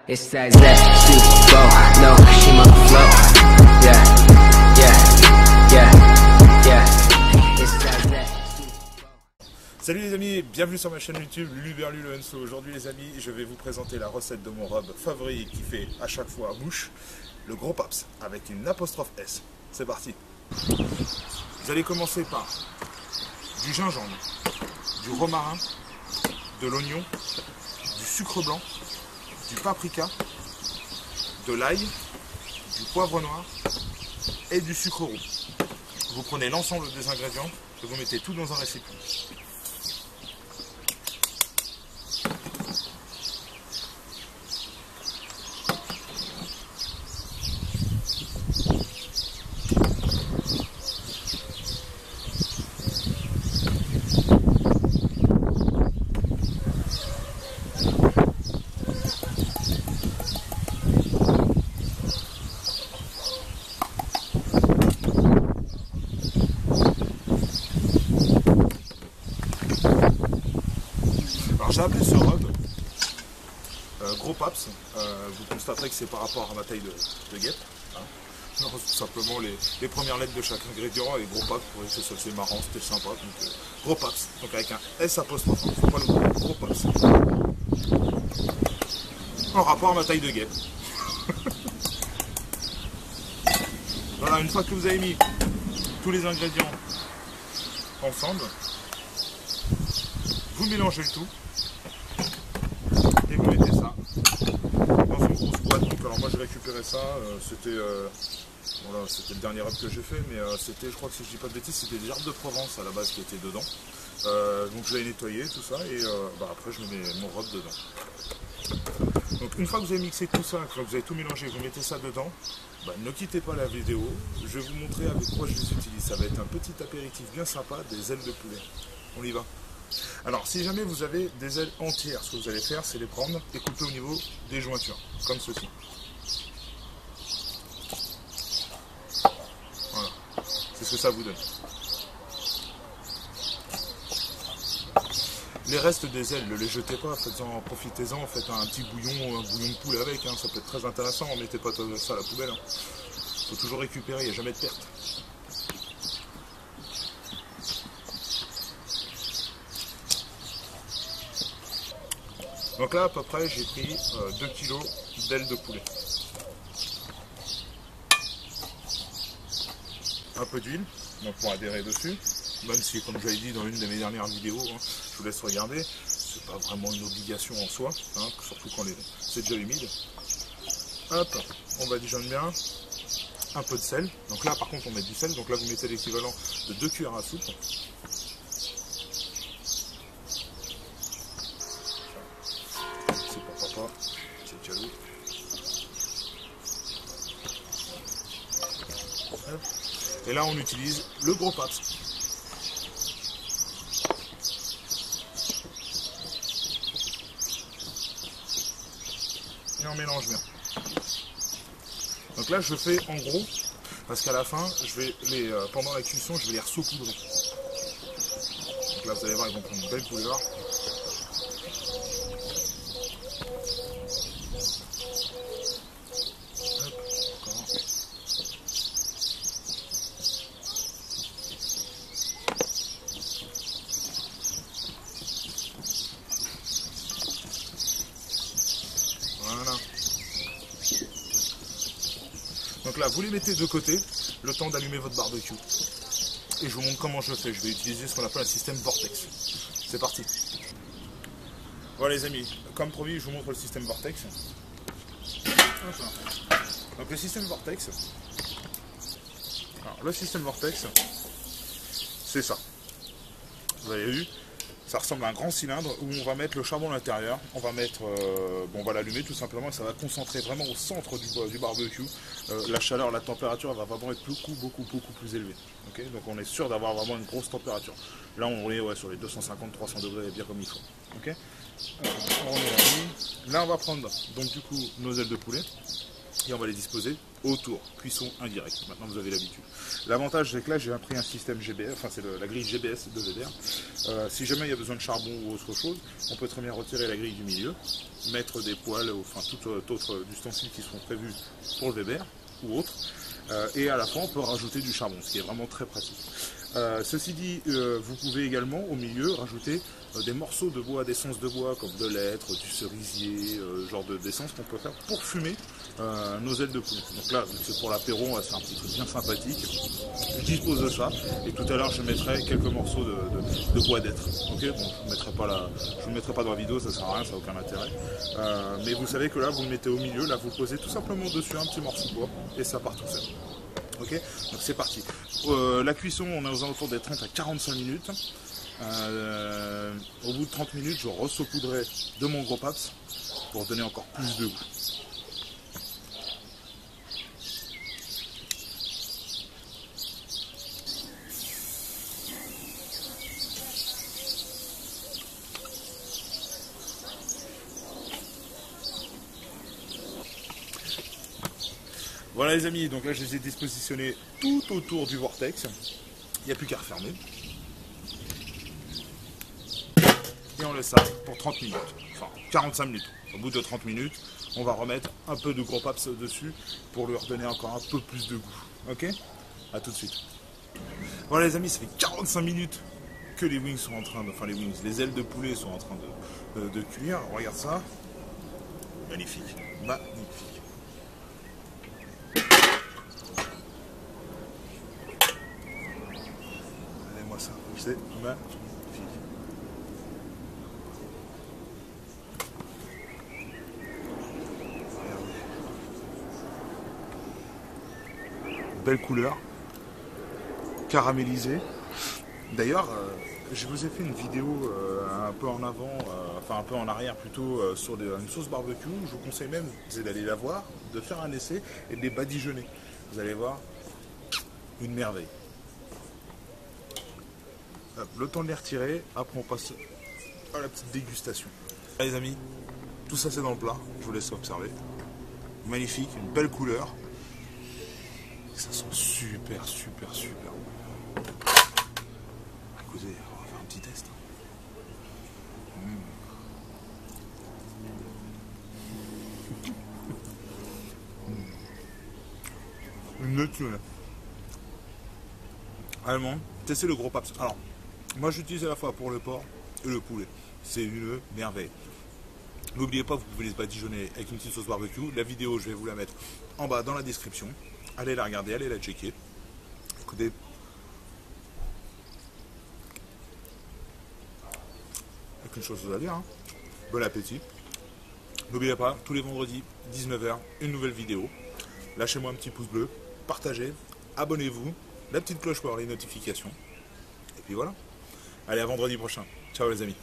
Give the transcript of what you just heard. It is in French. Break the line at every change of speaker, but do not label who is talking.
It's that zesty flow, no, she my flow. Yeah, yeah, yeah, yeah. It's that zesty flow.
Salut les amis, bienvenue sur ma chaîne YouTube Luberlu le Henso. Aujourd'hui les amis, je vais vous présenter la recette de mon rub favori qui fait à chaque fois mouche, le gros paps avec une apostrophe S. C'est parti. Vous allez commencer par du gingembre, du romarin, de l'oignon, du sucre blanc, du paprika, de l'ail, du poivre noir et du sucre roux. Vous prenez l'ensemble des ingrédients et vous mettez tout dans un récipient. J'ai appelé ce rub gros paps. Vous constaterez que c'est par rapport à ma taille de guêpe. Hein. Non, tout simplement les premières lettres de chaque ingrédient et gros paps, pour que c'est marrant, c'était sympa. Donc, gros paps, donc avec un S apostrophe. Il ne faut pas le gros paps. En rapport à ma taille de guêpe. Voilà, une fois que vous avez mis tous les ingrédients ensemble, vous mélangez le tout. Et vous mettez ça dans une grosse boîte. Donc, alors moi j'ai récupéré ça, c'était voilà, c'était le dernier rub que j'ai fait, mais c'était, je crois que si je dis pas de bêtises, c'était des herbes de Provence à la base qui étaient dedans. Donc je l'ai nettoyé tout ça et après je mets mon rub dedans. Donc une fois que vous avez mixé tout ça, que vous avez tout mélangé, vous mettez ça dedans, ne quittez pas la vidéo, je vais vous montrer avec quoi je les utilise. Ça va être un petit apéritif bien sympa, des ailes de poulet. On y va. Alors, si jamais vous avez des ailes entières, ce que vous allez faire, c'est les prendre et couper au niveau des jointures, comme ceci. Voilà, c'est ce que ça vous donne. Les restes des ailes, ne les jetez pas, profitez-en, faites un petit bouillon, un bouillon de poulet avec, hein, ça peut être très intéressant, ne mettez pas ça à la poubelle. Il faut toujours récupérer, il n'y a jamais de perte. Donc là, à peu près, j'ai pris 2 kg d'ailes de poulet. Un peu d'huile, donc pour adhérer dessus. Même si, comme je l'ai dit dans une de mes dernières vidéos, hein, je vous laisse regarder, c'est pas vraiment une obligation en soi, hein, surtout quand c'est déjà humide. Hop, on badigeonne bien. Un peu de sel. Donc là, par contre, on met du sel. Donc là, vous mettez l'équivalent de 2 cuillères à soupe. C'est jaloux. Et là on utilise le gros paps. Et on mélange bien. Donc là je fais en gros, parce qu'à la fin, je vais pendant la cuisson, je vais les ressaupoudrer. Donc là vous allez voir, ils vont prendre une belle couleur. Voilà. Donc là, vous les mettez de côté, le temps d'allumer votre barbecue. Et je vous montre comment je fais. Je vais utiliser ce qu'on appelle un système Vortex. C'est parti. Voilà les amis, comme promis, je vous montre le système Vortex. Donc le système Vortex, alors le système Vortex, c'est ça. Vous avez vu, ça ressemble à un grand cylindre où on va mettre le charbon à l'intérieur. On va mettre, on va l'allumer tout simplement et ça va concentrer vraiment au centre du barbecue. La chaleur, la température elle va vraiment être beaucoup plus élevée. Okay, donc on est sûr d'avoir vraiment une grosse température. Là on est sur les 250-300 degrés bien comme il faut. Okay, on est là on va prendre donc du coup nos ailes de poulet. et on va les disposer autour, cuisson indirecte. Maintenant vous avez l'habitude. L'avantage c'est que là j'ai pris un système GBS, enfin c'est la grille GBS de Weber. Si jamais il y a besoin de charbon ou autre chose, on peut très bien retirer la grille du milieu, mettre des poêles, enfin tout autre ustensiles qui seront prévus pour le Weber ou autre. Et à la fin on peut rajouter du charbon, ce qui est vraiment très pratique. Ceci dit, vous pouvez également au milieu rajouter des morceaux de bois, d'essence de bois comme de l'hêtre, du cerisier, genre d'essence qu'on peut faire pour fumer nos ailes de poulet. Donc là, c'est pour l'apéro, on va se faire un petit truc bien sympathique. Je dispose de ça et tout à l'heure je mettrai quelques morceaux de bois d'hêtre. Ok, bon, je vous le mettrai pas dans la vidéo, ça sert à rien, ça n'a aucun intérêt. Mais vous savez que là, vous le mettez au milieu, là vous le posez tout simplement dessus un petit morceau de bois et ça part tout seul. Ok, donc c'est parti. La cuisson, on est aux alentours des 30 à 45 minutes. Au bout de 30 minutes, je ressaupoudrerai de mon gros paps pour donner encore plus de goût. Voilà les amis, donc là je les ai dispositionnés tout autour du vortex. Il n'y a plus qu'à refermer. Et on laisse ça pour 30 minutes, enfin 45 minutes. Au bout de 30 minutes, on va remettre un peu de gros paps dessus pour lui redonner encore un peu plus de goût. Ok? A tout de suite. Voilà les amis, ça fait 45 minutes que les wings sont en train de... Enfin les ailes de poulet sont en train de cuire. Regarde ça. Magnifique. Magnifique. Regardez-moi ça. C'est magnifique. Belle couleur, caramélisée. D'ailleurs, je vous ai fait une vidéo un peu en avant, enfin un peu en arrière plutôt, sur une sauce barbecue. Je vous conseille même d'aller la voir, de faire un essai et de les badigeonner. Vous allez voir, une merveille. Hop, le temps de les retirer, après on passe à la petite dégustation. Allez les amis, tout ça c'est dans le plat, je vous laisse observer. Magnifique, une belle couleur. Ça sent super, super, super bon. Écoutez, on va faire un petit test. Une nature. Allemand, testez le gros paps. Alors, moi j'utilise à la fois pour le porc et le poulet. C'est une merveille. N'oubliez pas, vous pouvez les badigeonner avec une petite sauce barbecue. La vidéo, je vais vous la mettre en bas dans la description. Allez la regarder, allez la checker. Écoutez. Avec une chose à dire. Hein. Bon appétit. N'oubliez pas, tous les vendredis, 19 h, une nouvelle vidéo. Lâchez-moi un petit pouce bleu, partagez, abonnez-vous, la petite cloche pour avoir les notifications. Et puis voilà. Allez, à vendredi prochain. Ciao les amis.